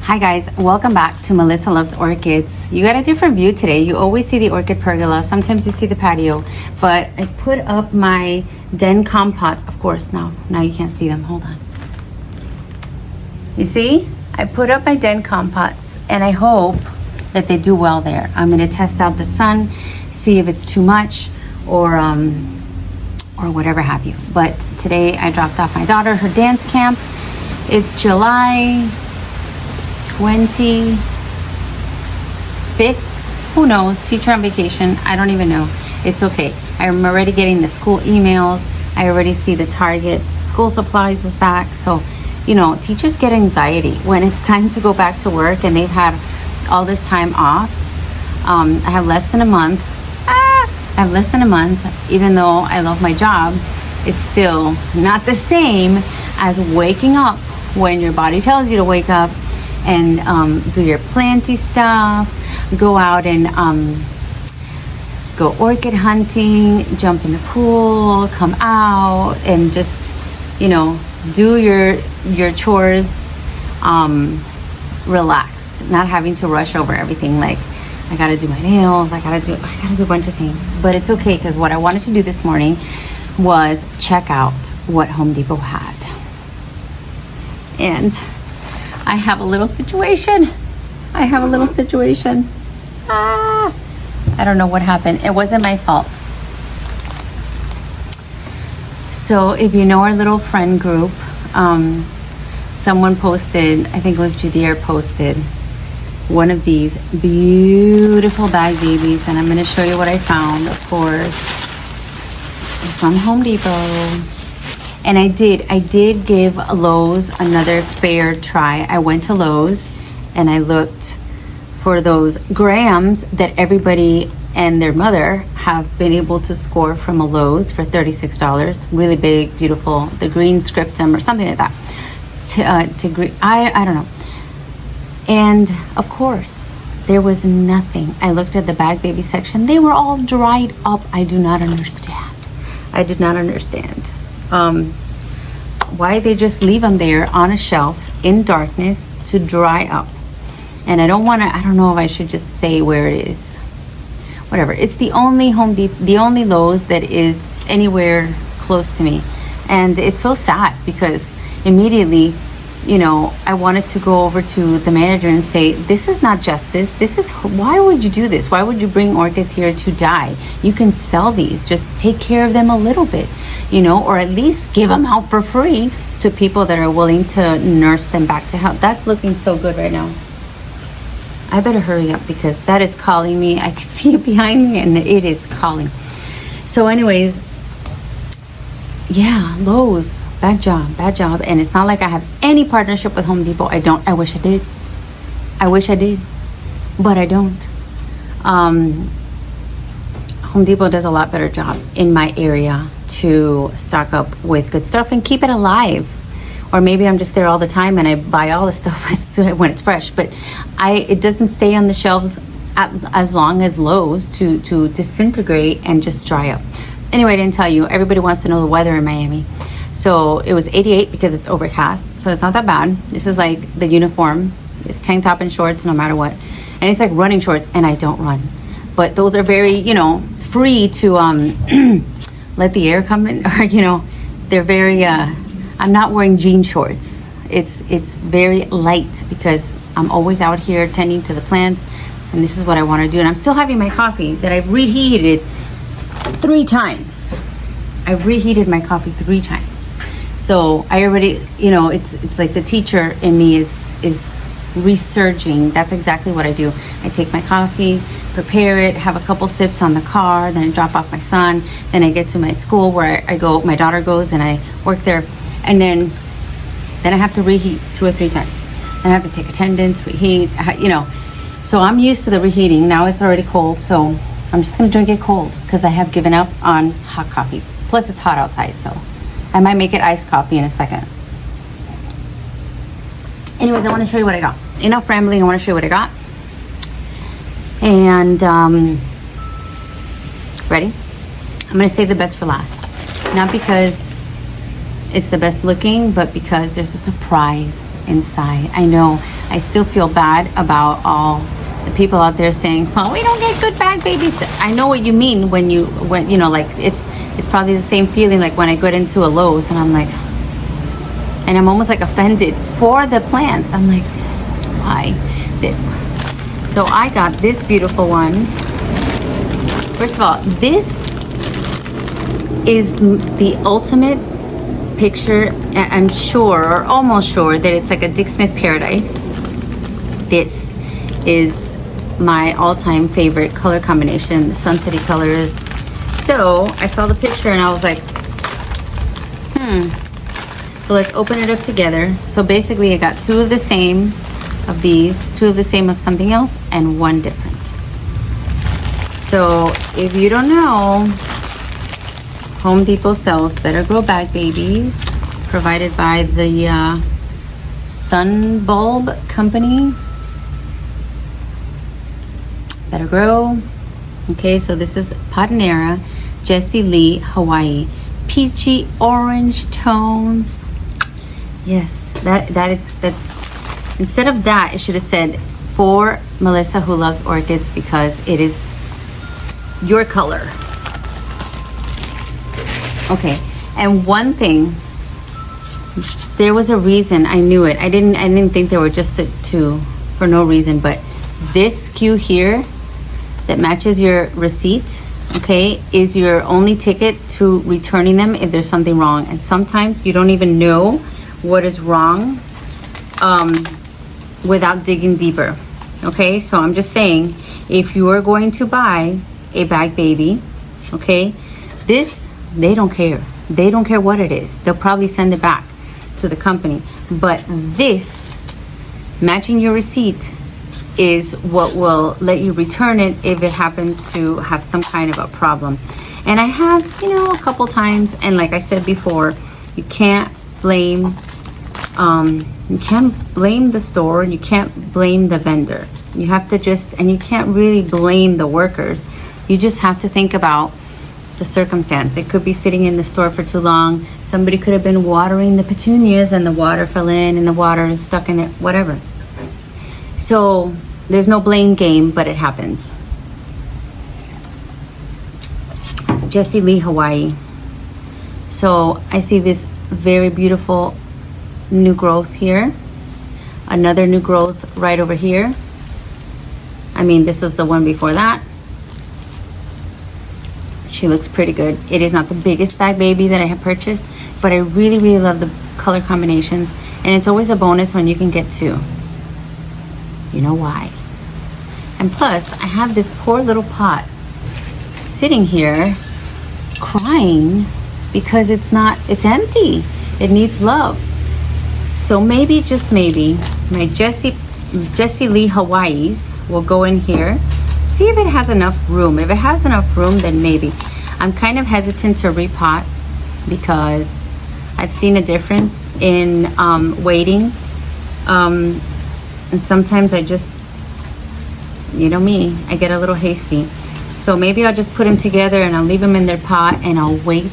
Hi guys, welcome back to Melissa Loves Orchids. You got a different view today. You always see the orchid pergola, sometimes you see the patio, but I put up my den compots. Of course, now you can't see them. Hold on. You see? I put up my den compots and I hope that they do well there. I'm gonna test out the sun, see if it's too much or whatever have you. But today I dropped off my daughter, her dance camp. It's July 25th, who knows, teacher on vacation, I don't even know. It's okay. I'm already getting the school emails. I already see the Target school supplies is back. So, you know, teachers get anxiety when it's time to go back to work and they've had all this time off. I have less than a month. Even though I love my job, it's still not the same as waking up when your body tells you to wake up and do your planty stuff, go out and go orchid hunting, jump in the pool, come out and just, you know, do your chores, relax, not having to rush over everything. Like, I gotta do my nails, I gotta do a bunch of things. But it's okay, because what I wanted to do this morning was check out what Home Depot had. And I have a little situation. I don't know what happened. It wasn't my fault. So if you know our little friend group, someone posted, I think it was Judea posted, one of these beautiful bag babies, and I'm going to show you what I found, of course. It's from Home Depot. And I did give Lowe's another fair try. I went to Lowe's and I looked for those grams that everybody and their mother have been able to score from a Lowe's for $36. Really big, beautiful, the green scriptum or something like that. I don't know. And of course, there was nothing. I looked at the bag baby section. They were all dried up. I do not understand. Why they just leave them there on a shelf in darkness to dry up. And I don't know if I should just say where it is. Whatever. It's the only the only Lowe's that is anywhere close to me. And it's so sad because immediately, you know, I wanted to go over to the manager and say, this is not justice. Why would you do this? Why would you bring orchids here to die? You can sell these. Just take care of them a little bit, you know, or at least give them out for free to people that are willing to nurse them back to health. That's looking so good right now. I better hurry up because that is calling me. I can see it behind me and it is calling. So anyways, yeah, Lowe's, bad job. And it's not like I have any partnership with Home Depot. I don't. I wish I did, but I don't. Home Depot does a lot better job in my area to stock up with good stuff and keep it alive. Or maybe I'm just there all the time and I buy all the stuff when it's fresh, but it doesn't stay on the shelves as long as Lowe's to disintegrate and just dry up. Anyway, I didn't tell you, everybody wants to know the weather in Miami. So it was 88 because it's overcast, so it's not that bad. This is like the uniform. It's tank top and shorts no matter what. And it's like running shorts, and I don't run. But those are very, you know, free to let the air come in, or, you know, they're very, I'm not wearing jean shorts. It's very light because I'm always out here tending to the plants, and this is what I want to do. And I'm still having my coffee that I've reheated 3 times. I've reheated my coffee 3 times. So I already, you know, it's like the teacher in me is resurging. That's exactly what I do. I take my coffee, prepare it, have a couple sips on the car, then I drop off my son, then I get to my school where I go, my daughter goes and I work there, and then I have to reheat 2 or 3 times. Then I have to take attendance, reheat, you know. So I'm used to the reheating. Now it's already cold, so I'm just gonna drink it cold because I have given up on hot coffee. Plus it's hot outside, so I might make it iced coffee in a second. Anyways, I want to show you what I got. Enough rambling, I want to show you what I got. And ready? I'm gonna save the best for last. Not because it's the best looking, but because there's a surprise inside. I know I still feel bad about all the people out there saying, well, we don't get good bag babies. I know what you mean when you know, like it's probably the same feeling like when I get into a Lowe's and I'm like, and I'm almost like offended for the plants. I'm like, why? So I got this beautiful one. First of all, this is the ultimate picture. I'm sure, or almost sure, that it's like a Dick Smith paradise. This is my all-time favorite color combination, the sunsetty colors. So I saw the picture and I was like, so let's open it up together. So basically I got two of the same of these, two of the same of something else, and one different. So if you don't know, Home Depot sells Better Gro bag babies provided by the Sun Bulb Company. Better Gro. Okay, so this is Patinera, Jessie Lee, Hawaii. Peachy orange tones. Yes, that's instead of that, it should have said for Melissa who loves orchids, because it is your color. Okay, and one thing, there was a reason. I knew it. I didn't think they were just to for no reason, but this SKU here that matches your receipt, okay, is your only ticket to returning them if there's something wrong. And sometimes you don't even know what is wrong without digging deeper. Okay, so I'm just saying, if you are going to buy a bag baby, okay, this, they don't care. They don't care what it is. They'll probably send it back to the company. But this, matching your receipt, is what will let you return it if it happens to have some kind of a problem. And I have, a couple times, and like I said before, you can't blame the store, you can't blame the vendor. You have to and you can't really blame the workers. You just have to think about the circumstance. It could be sitting in the store for too long. Somebody could have been watering the petunias and the water fell in and the water is stuck in it, whatever. So there's no blame game, but it happens. Jessie Lee, Hawaii. So I see this very beautiful new growth here. Another new growth right over here. I mean, this is the one before that. She looks pretty good. It is not the biggest bag baby that I have purchased, but I really, really love the color combinations. And it's always a bonus when you can get two. You know why? And plus, I have this poor little pot sitting here crying because it's empty. It needs love. So maybe, just maybe, my Jessie Lee Hawaii's will go in here. See if it has enough room. If it has enough room, then maybe. I'm kind of hesitant to repot because I've seen a difference in waiting. And sometimes I just, you know me, I get a little hasty. So maybe I'll just put them together and I'll leave them in their pot and I'll wait.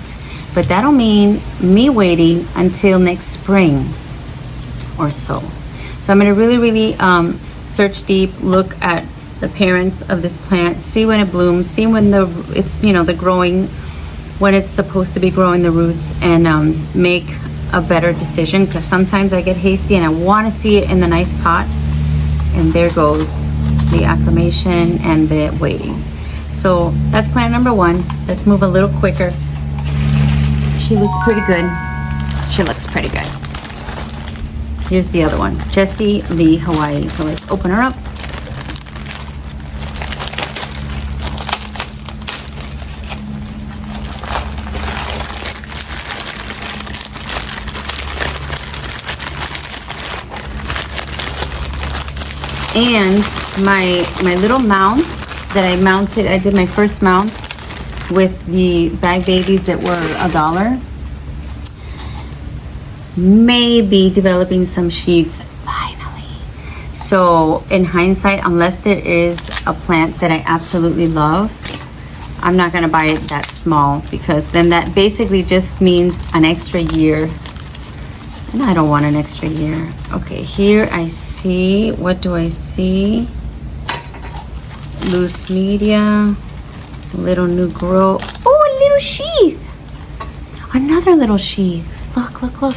But that'll mean me waiting until next spring or so. So I'm gonna really, really search deep, look at the parents of this plant, see when it blooms, see when it's the growing, when it's supposed to be growing the roots, and make a better decision, because sometimes I get hasty and I want to see it in the nice pot, and there goes the acclimation and the waiting. So that's plant number one. Let's move a little quicker. She looks pretty good. She looks pretty good. Here's the other one, Jessie Lee, Hawaii. So let's open her up. And my little mounts that I mounted, I did my first mount with the bag babies that were $1. Maybe developing some sheets finally. So in hindsight, unless there is a plant that I absolutely love, I'm not gonna buy it that small, because then that basically just means an extra year. I don't want an extra year. Okay, here I see, what do I see? Loose media, little new grow. Oh, a little sheath. Another little sheath. Look, look, look.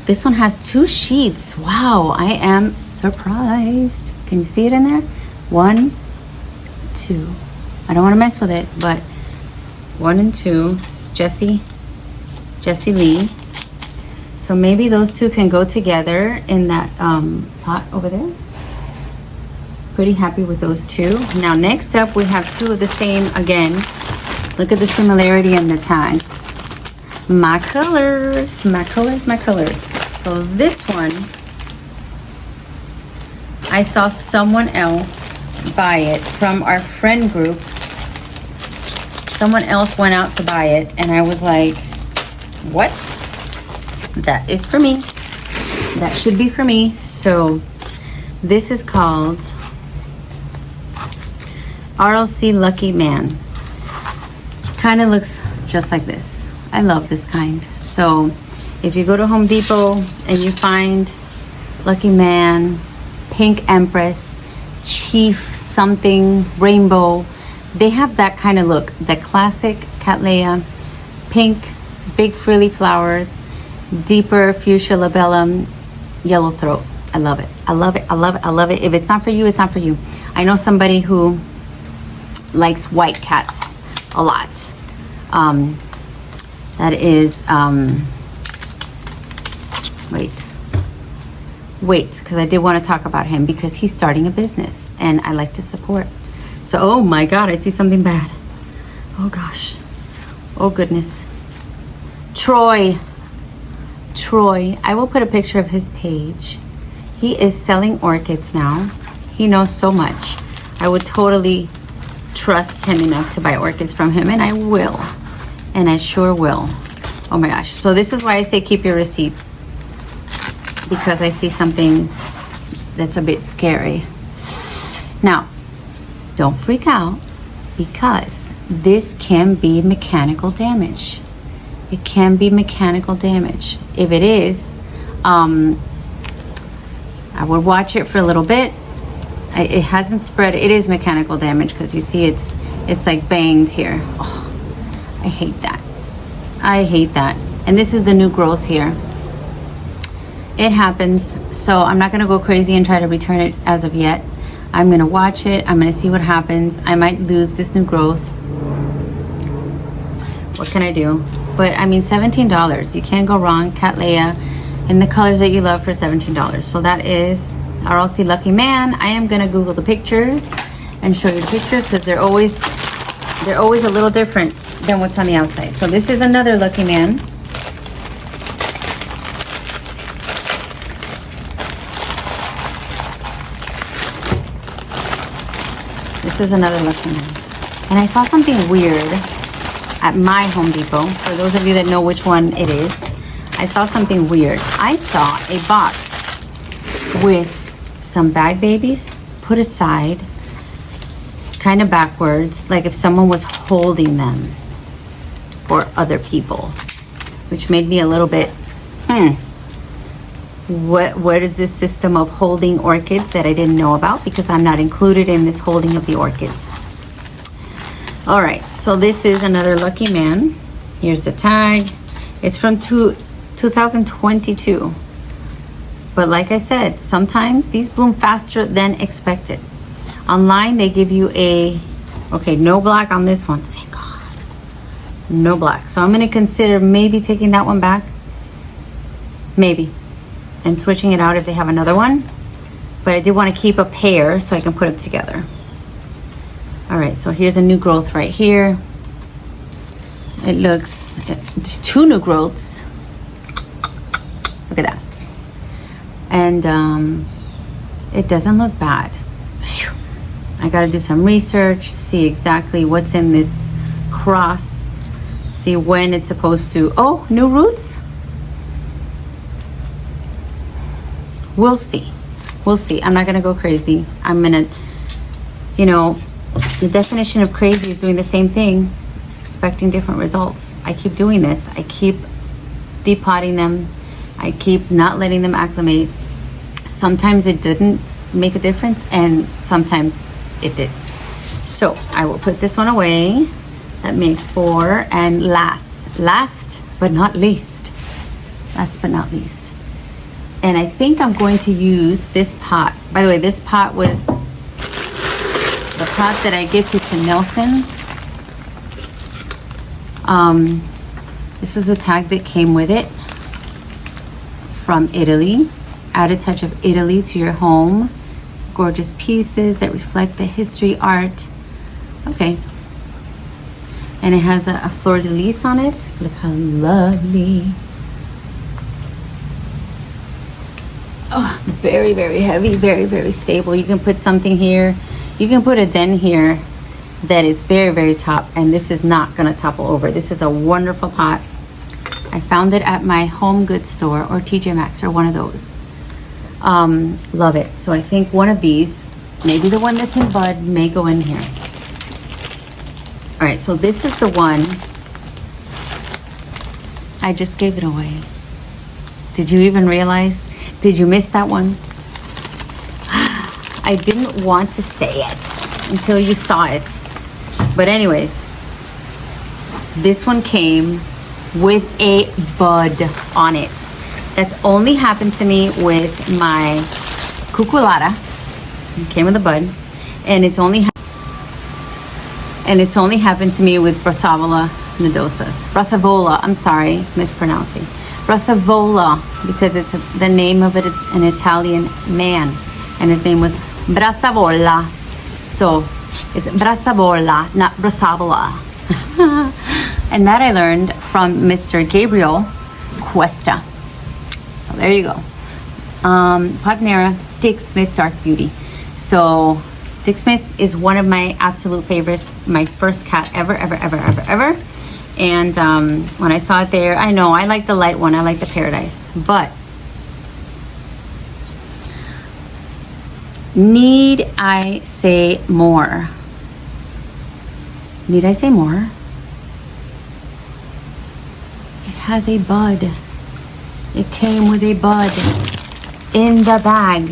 This one has 2 sheets. Wow, I am surprised. Can you see it in there? 1, 2. I don't want to mess with it, but 1 and 2. It's Jessie Lee. So maybe those 2 can go together in that pot over there. Pretty happy with those 2. Now next up we have 2 of the same again. Look at the similarity in the tags. My colors, my colors, my colors. So this one, I saw someone else buy it from our friend group. Someone else went out to buy it and I was like, what? That is for me. That should be for me. So this is called RLC Lucky Man. Kind of looks just like this. I love this kind. So if you go to Home Depot and you find Lucky Man, Pink Empress, Chief something, Rainbow, they have that kind of look. The classic Cattleya, pink, big frilly flowers, deeper fuchsia labellum, yellow throat. I love it. I love it. I love it. I love it. If it's not for you, it's not for you. I know somebody who likes white cats a lot. That is, wait, because I did want to talk about him because he's starting a business and I like to support. So, oh my God, I see something bad. Oh gosh. Oh goodness. Troy, I will put a picture of his page. He is selling orchids now. He knows so much. I would totally trust him enough to buy orchids from him, and I will. And I sure will. Oh my gosh. So this is why I say keep your receipt, because I see something that's a bit scary. Now, don't freak out, because this can be mechanical damage. It can be mechanical damage. If it is, I would watch it for a little bit. It hasn't spread. It is mechanical damage because you see it's like banged here. Oh, I hate that. I hate that. And this is the new growth here. It happens. So I'm not going to go crazy and try to return it as of yet. I'm going to watch it. I'm going to see what happens. I might lose this new growth. What can I do? But I mean, $17. You can't go wrong. Cattleya in the colors that you love for $17. So that is RLC Lucky Man. I am going to Google the pictures and show you the pictures because they're always a little different than what's on the outside. So this is another Lucky Man. This is another Lucky Man. And I saw something weird at my Home Depot. For those of you that know which one it is, I saw something weird. I saw a box with some bag babies put aside kind of backwards, like if someone was holding them for other people, which made me a little bit, what is this system of holding orchids that I didn't know about, because I'm not included in this holding of the orchids. All right, so this is another Lucky Man. Here's the tag. It's from 2022. But like I said, sometimes these bloom faster than expected. Online, they give you no black on this one. Thank God. No black. So I'm going to consider maybe taking that one back. Maybe. And switching it out if they have another one. But I did want to keep a pair so I can put them together. All right, so here's a new growth right here. It looks, there's 2 new growths. Look at that. And it doesn't look bad. Phew. I got to do some research, see exactly what's in this cross, see when it's supposed to, oh, new roots? We'll see. We'll see. I'm not going to go crazy. I'm going to, the definition of crazy is doing the same thing, expecting different results. I keep doing this. I keep depotting them. I keep not letting them acclimate. Sometimes it didn't make a difference, and sometimes it did. So I will put this one away. That makes 4. And last but not least, and I think I'm going to use this pot. By the way, this pot was the pot that I gifted to Nelson. This is the tag that came with it from Italy. Add a touch of Italy to your home. Gorgeous pieces that reflect the history, art. Okay. And it has a fleur-de-lis on it. Look how lovely. Oh, very, very heavy, very, very stable. You can put something here. You can put a den here that is very, very top, and this is not gonna topple over. This is a wonderful pot. I found it at my home goods store or TJ Maxx or one of those. Love it. So I think one of these, maybe the one that's in bud, may go in here. All right, so this is the one. I just gave it away. Did you even realize? Did you miss that one? I didn't want to say it until you saw it. But anyways, this one came with a bud on it. That's only happened to me with my cuculata. It came with a bud. And it's only happened to me with Brassavola nodosas. Brassavola, I'm sorry, mispronouncing. Brassavola, because it's the name of an Italian man, and his name was Brassavola. So it's Brassavola, not Brassavola. And that I learned from Mr. Gabriel Cuesta. So there you go. Pagnera, Dick Smith Dark Beauty. So Dick Smith is one of my absolute favorites, my first cat ever. And when I saw it there, I know I like the light one, I like the Paradise, but need I say more? Need I say more? It has a bud. It came with a bud in the bag.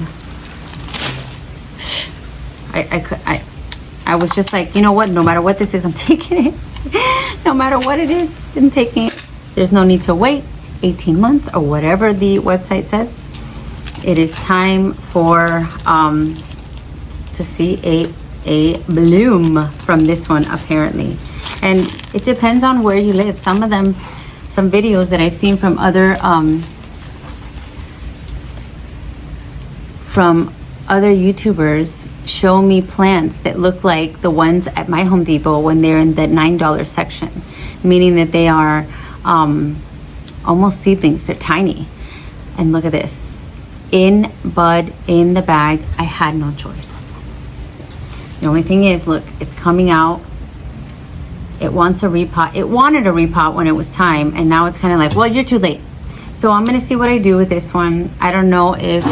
I was just like, you know what? No matter what this is, I'm taking it. No matter what it is, I'm taking it. There's no need to wait 18 months or whatever the website says. It is time for to see a bloom from this one, apparently. And it depends on where you live. Some of them, some videos that I've seen from other YouTubers show me plants that look like the ones at my Home Depot when they're in the $9 section, meaning that they are almost seedlings. They're tiny. And look at this, in bud, in the bag. I had no choice. The only thing is, look, it's coming out. It wants a repot. It wanted a repot when it was time, and now it's kind of like, well, you're too late. So I'm gonna see what I do with this one. I don't know if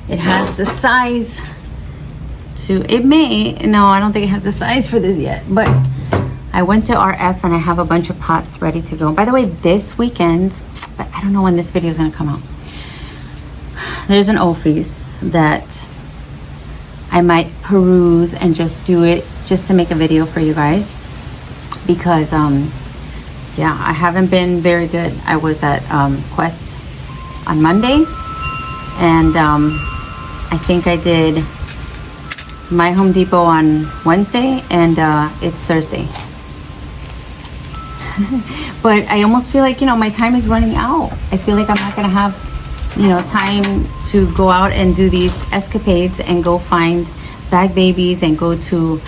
it has the size to, it may, no, I don't think it has the size for this yet, but I went to RF and I have a bunch of pots ready to go. By the way, this weekend, but I don't know when this video is gonna come out, there's an Ophies that I might peruse and just do it just to make a video for you guys, because yeah, I haven't been very good. I was at Quest on Monday, and I think I did my Home Depot on Wednesday, and it's Thursday. But I almost feel like, you know, my time is running out. I feel like I'm not gonna have, you know, time to go out and do these escapades and go find bag babies and go to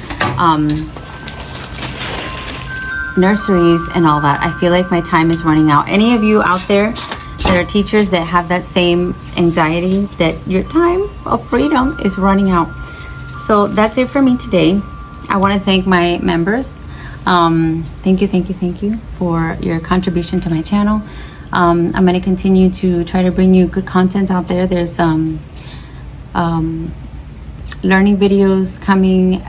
nurseries and all that. I feel like my time is running out. Any of you out there that are teachers that have that same anxiety, that your time of freedom is running out? So that's it for me today. I want to thank my members. Thank you for your contribution to my channel. I'm going to continue to try to bring you good content out there. There's learning videos coming,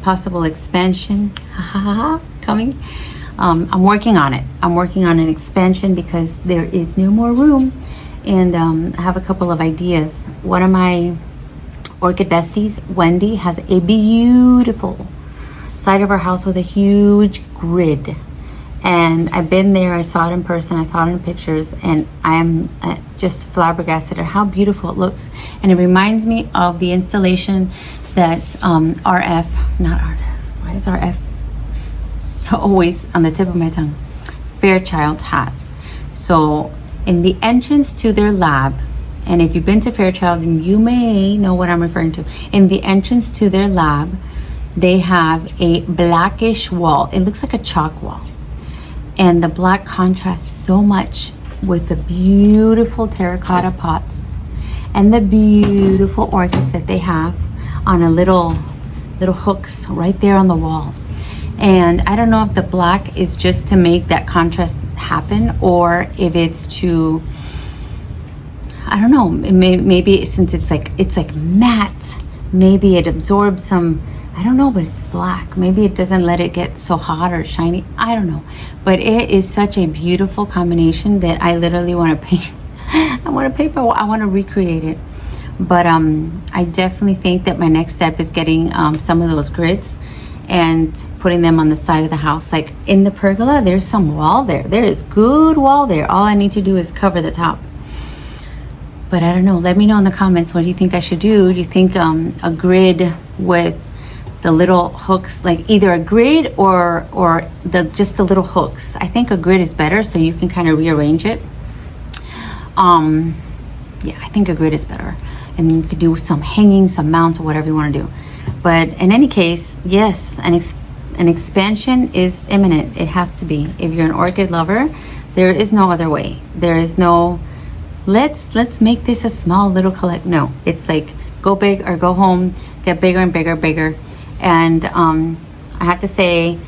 possible expansion coming. I'm working on it. I'm working on an expansion because there is no more room. And I have a couple of ideas. One of my orchid besties, Wendy, has a beautiful side of her house with a huge grid. And I've been there, I saw it in person, I saw it in pictures, and I am just flabbergasted at how beautiful it looks. And it reminds me of the installation that why is RF so always on the tip of my tongue? Fairchild has. So in the entrance to their lab, and if you've been to Fairchild, you may know what I'm referring to. In the entrance to their lab, they have a blackish wall. It looks like a chalk wall. And the black contrasts so much with the beautiful terracotta pots and the beautiful orchids that they have on a little hooks right there on the wall. And I don't know if the black is just to make that contrast happen, or if it's to, I don't know, maybe since it's like matte, maybe it absorbs some, I don't know, but it's black. Maybe it doesn't let it get so hot or shiny. I don't know. But it is such a beautiful combination that I literally want to paint. I want to recreate it. But I definitely think that my next step is getting some of those grids and putting them on the side of the house. Like in the pergola, there's some wall there. There is good wall there. All I need to do is cover the top. But I don't know. Let me know in the comments, what do you think I should do? Do you think a grid with the little hooks, like either a grid or just the little hooks? I think a grid is better, so you can kind of rearrange it. Yeah, I think a grid is better. And you could do some hanging, some mounts, or whatever you want to do. But in any case, yes, an expansion is imminent. It has to be. If you're an orchid lover, there is no other way. There is no, let's make this a small little collect. No, it's like go big or go home, get bigger and bigger. And I have to say,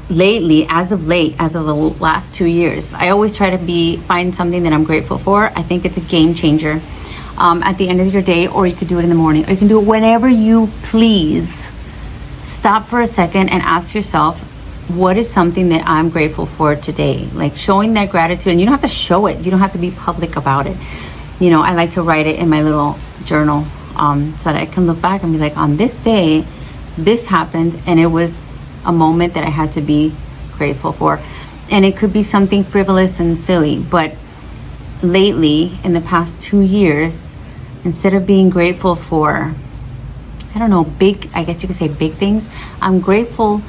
lately, as of the last 2 years, I always try to find something that I'm grateful for. I think it's a game changer. At the end of your day, or you could do it in the morning, or you can do it whenever you please. Stop for a second and ask yourself, what is something that I'm grateful for today? Like showing that gratitude, and you don't have to show it. You don't have to be public about it. You know, I like to write it in my little journal so that I can look back and be like, on this day, this happened, and it was a moment that I had to be grateful for. And it could be something frivolous and silly, but lately, in the past 2 years, instead of being grateful for, I don't know, I guess you could say big things, I'm grateful.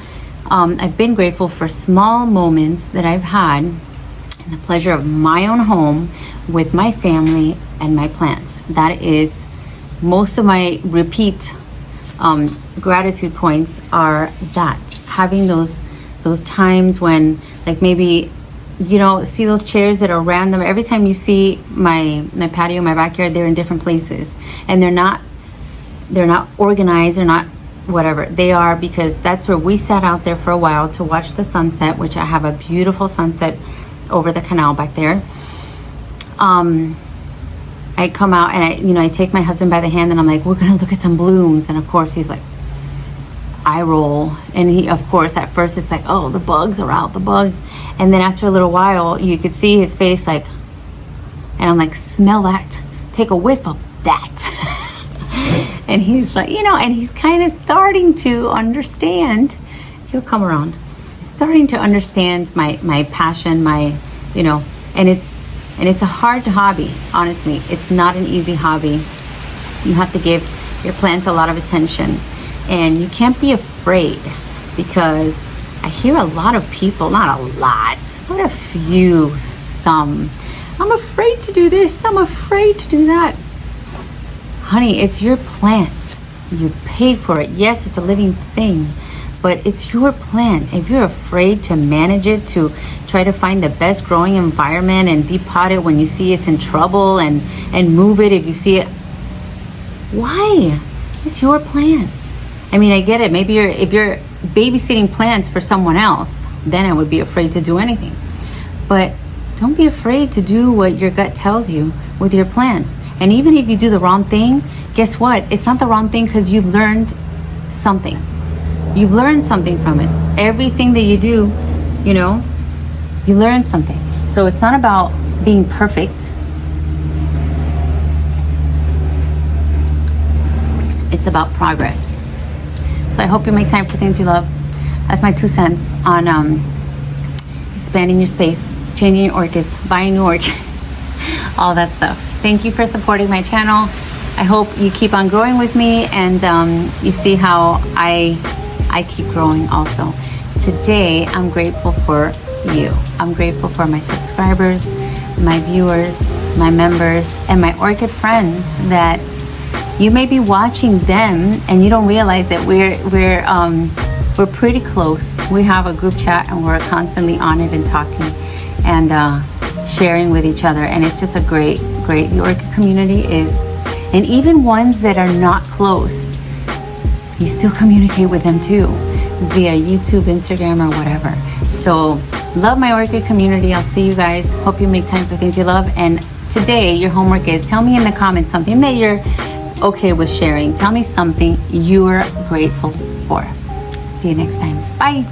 I've been grateful for small moments that I've had in the pleasure of my own home with my family and my plants. That is, most of my repeat gratitude points are that, having those times when, like, maybe, you know, see those chairs that are random. Every time you see my patio, my backyard, they're in different places, and they're not organized, they're not whatever. They are because that's where we sat out there for a while to watch the sunset, which I have a beautiful sunset over the canal back there. I come out and I take my husband by the hand and I'm like, we're gonna look at some blooms, and of course he's like, eye roll, and he, of course, at first it's like, oh, the bugs are out, the bugs. And then after a little while, you could see his face like, and I'm like, smell that, take a whiff of that. And he's like, and he's kind of starting to understand. He'll come around. He's starting to understand my passion, and it's a hard hobby, honestly. It's not an easy hobby. You have to give your plants a lot of attention. And you can't be afraid, because I hear a lot of people, not a lot, but a few, some, I'm afraid to do this, I'm afraid to do that. Honey, it's your plant. You paid for it. Yes, it's a living thing, but it's your plant. If you're afraid to manage it, to try to find the best growing environment and depot it when you see it's in trouble, and move it if you see it, why? It's your plant. I mean, I get it. Maybe if you're babysitting plants for someone else, then I would be afraid to do anything. But don't be afraid to do what your gut tells you with your plants. And even if you do the wrong thing, guess what? It's not the wrong thing, because you've learned something. You've learned something from it. Everything that you do you know, you learn something. So it's not about being perfect. It's about progress. So I hope you make time for things you love. That's my 2 cents on expanding your space, changing your orchids, buying new orchids, all that stuff. Thank you for supporting my channel. I hope you keep on growing with me, and you see how I keep growing also. Today, I'm grateful for you. I'm grateful for my subscribers, my viewers, my members, and my orchid friends that you may be watching them and you don't realize that we're pretty close. We have a group chat and we're constantly on it and talking and sharing with each other, and it's just a great the orchid community is. And even ones that are not close, you still communicate with them too via YouTube, Instagram, or whatever. So love my orchid community. I'll see you guys. Hope you make time for things you love. And today your homework is, tell me in the comments something that you're okay with sharing. Tell me something you're grateful for. See you next time. Bye.